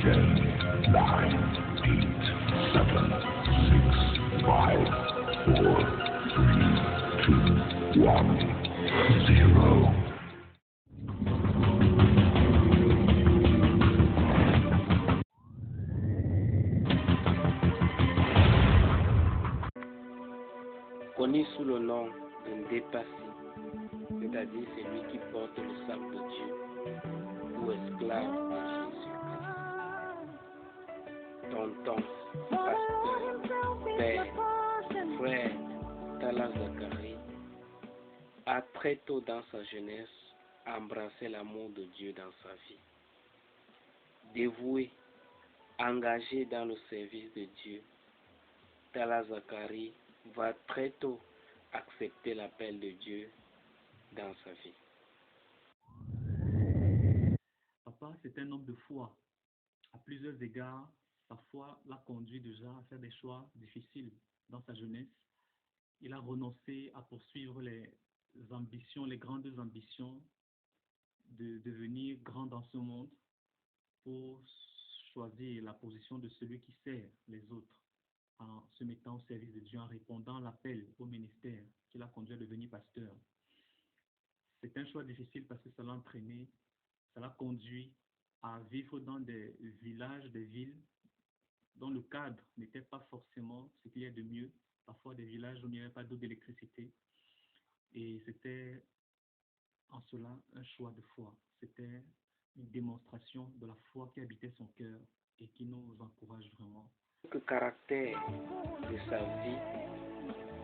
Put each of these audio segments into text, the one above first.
10, 9, 8, 7, 6, 5, 4, 3, 2, 1, 0. Connu sous le nom d'un dépassé, c'est-à-dire celui qui porte le sabre de Dieu, ou esclave de Jésus-Christ. Tonton, pasteur, père, frère, Tala Zacharie a très tôt dans sa jeunesse embrassé l'amour de Dieu dans sa vie. Dévoué, engagé dans le service de Dieu, Tala Zacharie va très tôt accepter l'appel de Dieu dans sa vie. Papa, c'est un homme de foi. À plusieurs égards, sa foi l'a conduit déjà à faire des choix difficiles dans sa jeunesse. Il a renoncé à poursuivre les ambitions, les grandes ambitions de devenir grand dans ce monde pour choisir la position de celui qui sert les autres en se mettant au service de Dieu, en répondant à l'appel au ministère qui l'a conduit à devenir pasteur. C'est un choix difficile parce que ça l'a entraîné, ça l'a conduit à vivre dans des villages, des villes dont le cadre n'était pas forcément ce qu'il y a de mieux. Parfois des villages où il n'y avait pas d'eau, d'électricité. Et c'était en cela un choix de foi. C'était une démonstration de la foi qui habitait son cœur et qui nous encourage vraiment. Le caractère de sa vie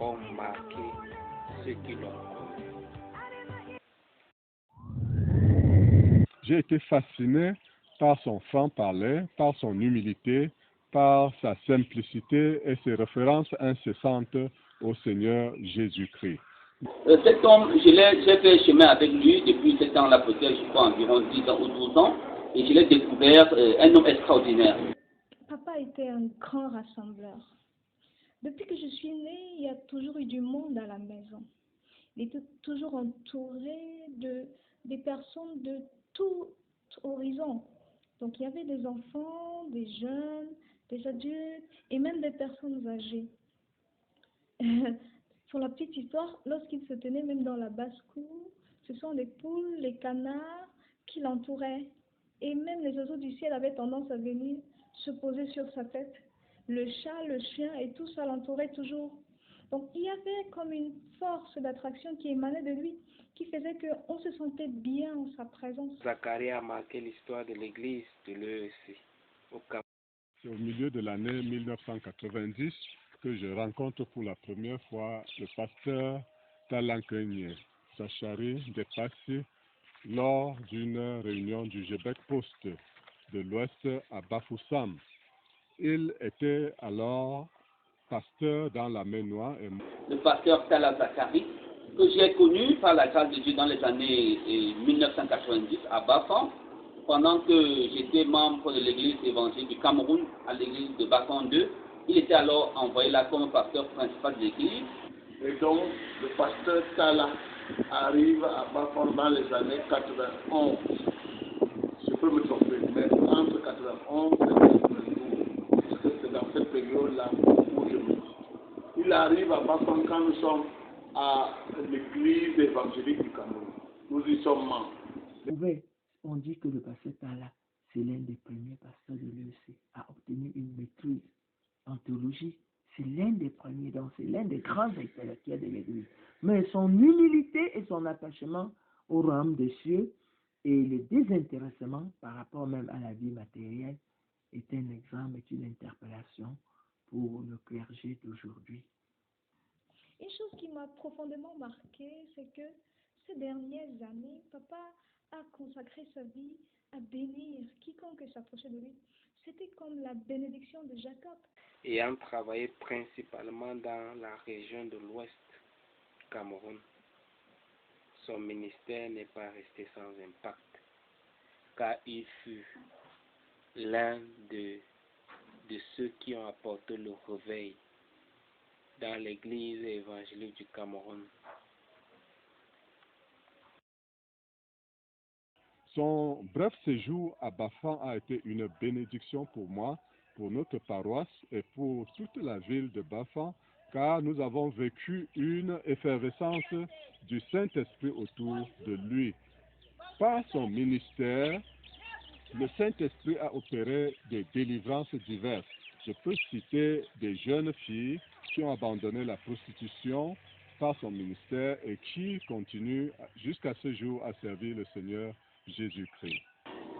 ont marqué ceux qui l'ont connu. J'ai été fasciné par son franc-parler, par son humilité, par sa simplicité et ses références incessantes au Seigneur Jésus-Christ. Cet homme, j'ai fait chemin avec lui depuis ce temps-là, peut-être, je crois, environ 10 ans ou 12 ans, et je l'ai découvert un homme extraordinaire. Papa était un grand rassembleur. Depuis que je suis née, il y a toujours eu du monde à la maison. Il était toujours entouré des personnes de tout horizon. Donc il y avait des enfants, des jeunes, des adultes et même des personnes âgées. Pour la petite histoire, lorsqu'il se tenait même dans la basse-cour, ce sont les poules, les canards qui l'entouraient. Et même les oiseaux du ciel avaient tendance à venir se poser sur sa tête. Le chat, le chien et tout ça l'entourait toujours. Donc il y avait comme une force d'attraction qui émanait de lui, qui faisait qu'on se sentait bien en sa présence. Zacharie a marqué l'histoire de l'église de l'EEC au Cameroun. C'est au milieu de l'année 1990 que je rencontre pour la première fois le pasteur Talankenye Zacharie Depassi lors d'une réunion du Québec Post de l'Ouest à Bafoussam. Il était alors pasteur dans la Ménois. Le pasteur Tala Zacharie, que j'ai connu par la grâce de Dieu dans les années 1990 à Bafan, pendant que j'étais membre de l'église évangélique du Cameroun, à l'église de Bafan 2. Il était alors envoyé là comme pasteur principal de l'église. Et donc, le pasteur Tala arrive à Bafan dans les années 91. Je peux me tromper, mais entre 91 et 92. Parce que c'est dans cette période-là où je me... Il arrive à Bafan quand nous sommes à l'église évangélique du Cameroun. Nous y sommes membres. On dit que le pasteur Tala, c'est l'un des premiers pasteurs de l'EEC à obtenir une maîtrise en théologie. C'est l'un des premiers, donc c'est l'un des grands intellectuels de l'Église. Mais son humilité et son attachement au royaume des cieux et le désintéressement par rapport même à la vie matérielle est un exemple, est une interpellation pour le clergé d'aujourd'hui. Une chose qui m'a profondément marquée, c'est que ces dernières années, papa a consacré sa vie à bénir quiconque s'approchait de lui. C'était comme la bénédiction de Jacob. Ayant travaillé principalement dans la région de l'Ouest Cameroun, son ministère n'est pas resté sans impact, car il fut l'un de ceux qui ont apporté le réveil dans l'église évangélique du Cameroun. Son bref séjour à Bafan a été une bénédiction pour moi, pour notre paroisse et pour toute la ville de Bafan, car nous avons vécu une effervescence du Saint-Esprit autour de lui. Par son ministère, le Saint-Esprit a opéré des délivrances diverses. Je peux citer des jeunes filles qui ont abandonné la prostitution par son ministère et qui continuent jusqu'à ce jour à servir le Seigneur Jésus-Christ.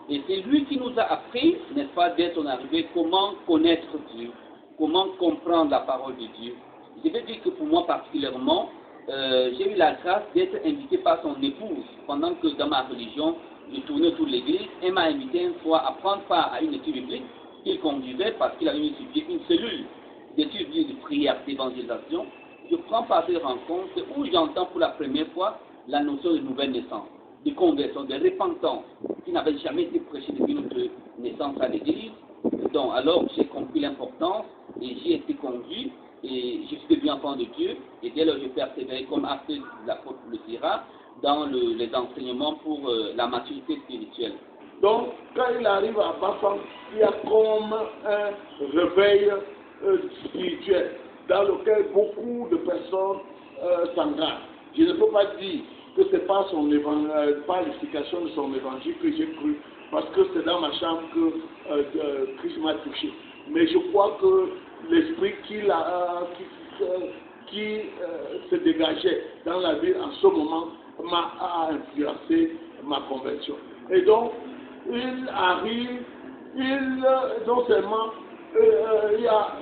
Et c'est lui qui nous a appris, n'est-ce pas, dès son arrivée, comment connaître Dieu, comment comprendre la parole de Dieu. Je veux dire que pour moi particulièrement, j'ai eu la grâce d'être invité par son épouse pendant que dans ma religion, je tournais autour de l'église. Elle m'a invité une fois à prendre part à une étude biblique qu'il conduisait parce qu'il avait institué une cellule d'études bibliques, de prière, d'évangélisation. Je prends part à ces rencontres où j'entends pour la première fois la notion de nouvelle naissance, de conversion, de repentance, qui n'avait jamais été prêchée depuis notre naissance à l'église. Donc, alors j'ai compris l'importance et j'y ai été conduit et je suis devenu enfant de Dieu. Et dès lors, je persévérais comme acte de l'apôtre le dira dans les enseignements pour la maturité spirituelle. Donc, quand il arrive à Bafang, il y a comme un réveil spirituel dans lequel beaucoup de personnes s'engagent. Je ne peux pas dire que ce n'est pas l'explication de son évangile que j'ai cru, parce que c'est dans ma chambre que Christ m'a touché. Mais je crois que l'esprit qui se dégageait dans la ville en ce moment m'a influencé ma conversion. Et donc, il arrive, non seulement il y a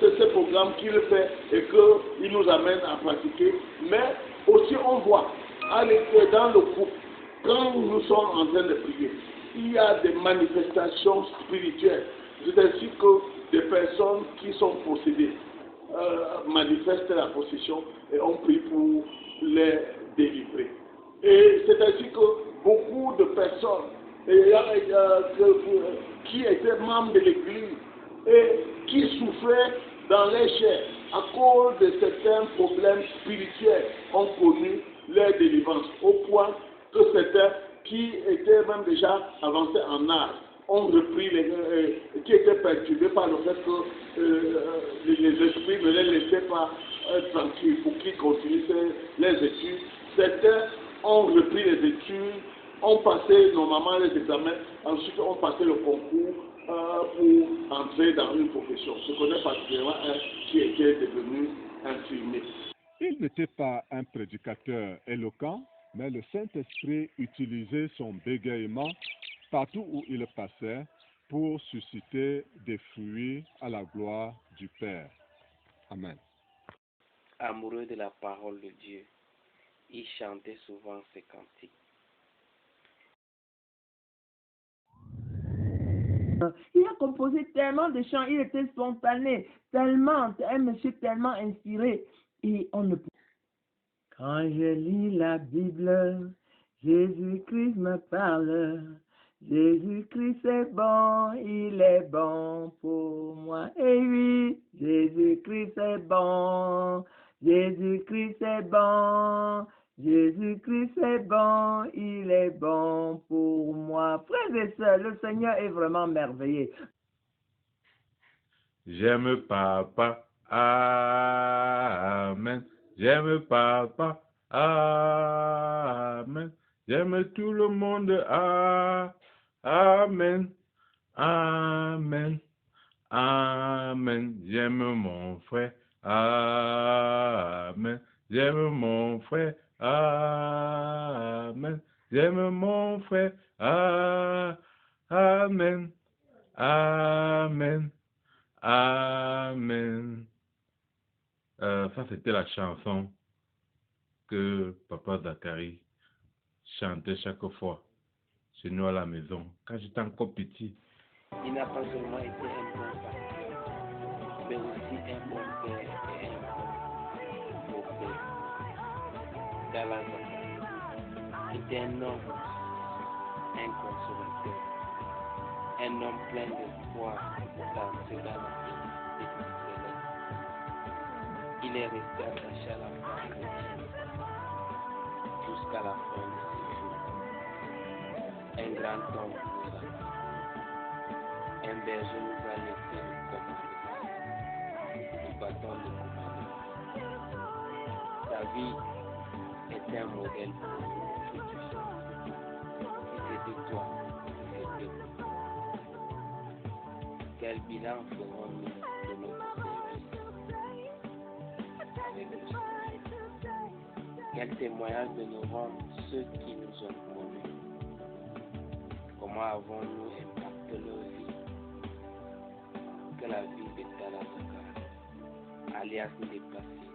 ce programme qu'il fait et qu'il nous amène à pratiquer, mais aussi on voit dans le groupe, quand nous sommes en train de prier, il y a des manifestations spirituelles. C'est ainsi que des personnes qui sont possédées manifestent la possession et on prie pour les délivrer. Et c'est ainsi que beaucoup de personnes qui étaient membres de l'Église et qui souffraient dans les chairs à cause de certains problèmes spirituels ont connu leur délivrance, au point que certains qui étaient même déjà avancés en âge ont repris, qui étaient perturbés par le fait que les esprits ne les laissaient pas tranquilles pour qu'ils continuent les études. Certains ont repris les études, ont passé normalement les examens, ensuite ont passé le concours pour entrer dans une profession. Je connais particulièrement un qui était devenu infirmier. Il n'était pas un prédicateur éloquent, mais le Saint-Esprit utilisait son bégaiement partout où il passait pour susciter des fruits à la gloire du Père. Amen. Amoureux de la parole de Dieu, il chantait souvent ses cantiques. Il a composé tellement de chants, il était spontané, tellement, un monsieur tellement inspiré. Et on ne peut. Quand je lis la Bible, Jésus-Christ me parle. Jésus-Christ est bon, il est bon pour moi. Et oui, Jésus-Christ est bon, Jésus-Christ est bon. Jésus-Christ est bon, il est bon pour moi. Frères et sœurs, le Seigneur est vraiment merveilleux. J'aime papa, amen. J'aime papa, amen. J'aime tout le monde, amen. Amen, amen. J'aime mon frère, amen. J'aime mon frère, amen. J'aime mon frère, amen. Amen. Amen. Ça, c'était la chanson que Papa Zacharie chantait chaque fois chez nous à la maison, quand j'étais encore petit. Il n'a pas seulement été un bon pasteur, mais aussi un bon père et un bon beau-père. Dalla Zacharie était un homme, un consolateur, un homme plein d'espoir dans la vie céleste. Il est resté attaché à la parole de Dieu jusqu'à la fin de ses jours. grand homme nous a dit. Un berger nous a laissé le commandement, le bâton de commandement. Sa vie est un modèle pour nous futurs. Si c'était toi, si c'était vous, quel bilan ferons-nous de notre service avec le Seigneur? Quel témoignage donneront ceux qui nous ont connus? Comment avons-nous impacté leur vie? Que la vie de Tala Zakari, alias dépassé,